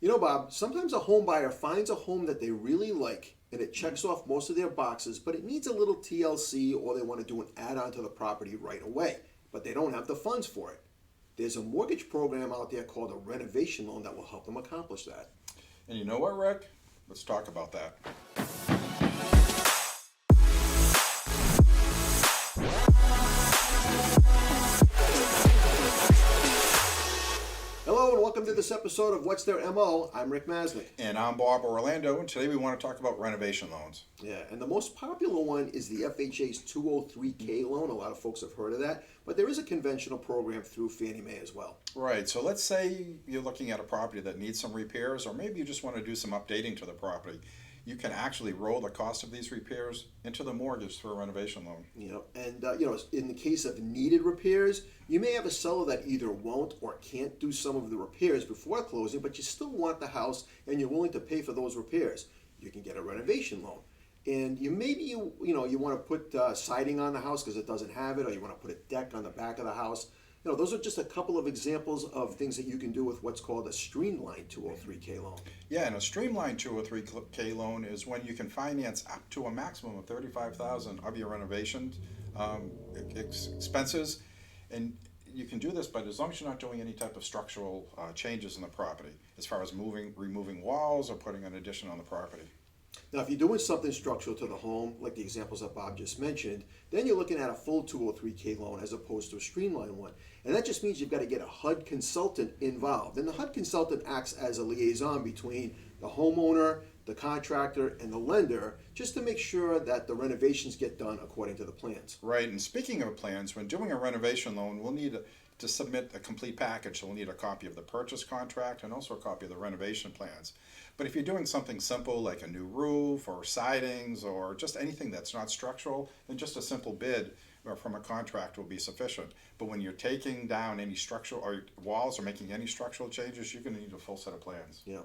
You know, Bob, sometimes a home buyer finds a home that they really like and it checks off most of their boxes, but it needs a little TLC or they want to do an add-on to the property right away, but they don't have the funds for it. There's a mortgage program out there called a renovation loan that will help them accomplish that. And you know what, Rick? Let's talk about that. Hello and welcome to this episode of What's Their MO. I'm Rick Masnick. And I'm Bob Orlando, and today we want to talk about renovation loans. Yeah, and the most popular one is the FHA's 203K loan. A lot of folks have heard of that, but there is a conventional program through Fannie Mae as well. Right, so let's say you're looking at a property that needs some repairs, or maybe you just want to do some updating to the property. You can actually roll the cost of these repairs into the mortgage through a renovation loan. In the case of needed repairs, you may have a seller that either won't or can't do some of the repairs before closing, but you still want the house and you're willing to pay for those repairs. You can get a renovation loan. And you want to put siding on the house because it doesn't have it, or you want to put a deck on the back of the house. Those are just a couple of examples of things that you can do with what's called a streamlined 203K loan. Yeah, and a streamlined 203K loan is when you can finance up to a maximum of $35,000 of your renovation expenses, and you can do this, but as long as you're not doing any type of structural changes in the property, as far as removing walls or putting an addition on the property. Now, if you're doing something structural to the home, like the examples that Bob just mentioned, then you're looking at a full 203K loan as opposed to a streamlined one. And that just means you've got to get a HUD consultant involved. And the HUD consultant acts as a liaison between the homeowner, the contractor, and the lender, just to make sure that the renovations get done according to the plans. Right, and speaking of plans, when doing a renovation loan, we'll need to submit a complete package. So we'll need a copy of the purchase contract and also a copy of the renovation plans. But if you're doing something simple like a new roof or sidings or just anything that's not structural, then just a simple bid from a contract will be sufficient. But when you're taking down any structural or walls or making any structural changes, you're going to need a full set of plans. Yeah.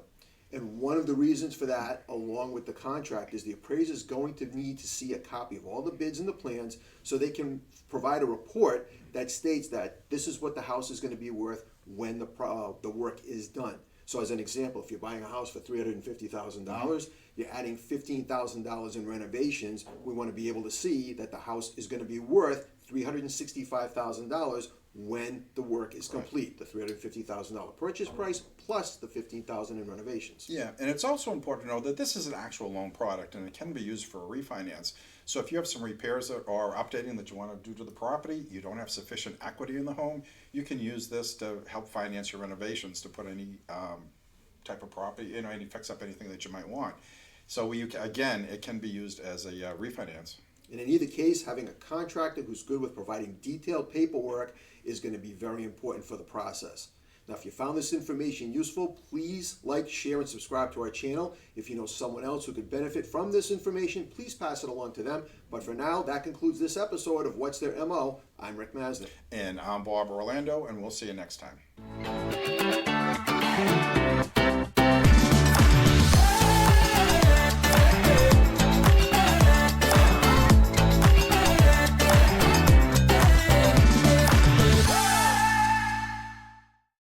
And one of the reasons for that, along with the contract, is the appraiser is going to need to see a copy of all the bids and the plans so they can provide a report that states that this is what the house is going to be worth when the work is done. So as an example, if you're buying a house for $350,000, you're adding $15,000 in renovations, we want to be able to see that the house is going to be worth $365,000 when the work is complete. The $350,000 purchase price plus the $15,000 in renovations. Yeah, and it's also important to know that this is an actual loan product and it can be used for a refinance. So if you have some repairs or updating that you want to do to the property, you don't have sufficient equity in the home, you can use this to help finance your renovations to put any type of property, any fix up anything that you might want. So again, it can be used as a refinance. And in either case, having a contractor who's good with providing detailed paperwork is going to be very important for the process. Now, if you found this information useful, please like, share, and subscribe to our channel. If you know someone else who could benefit from this information, please pass it along to them. But for now, that concludes this episode of What's Their MO. I'm Rick Masnick. And I'm Bob Orlando, and we'll see you next time.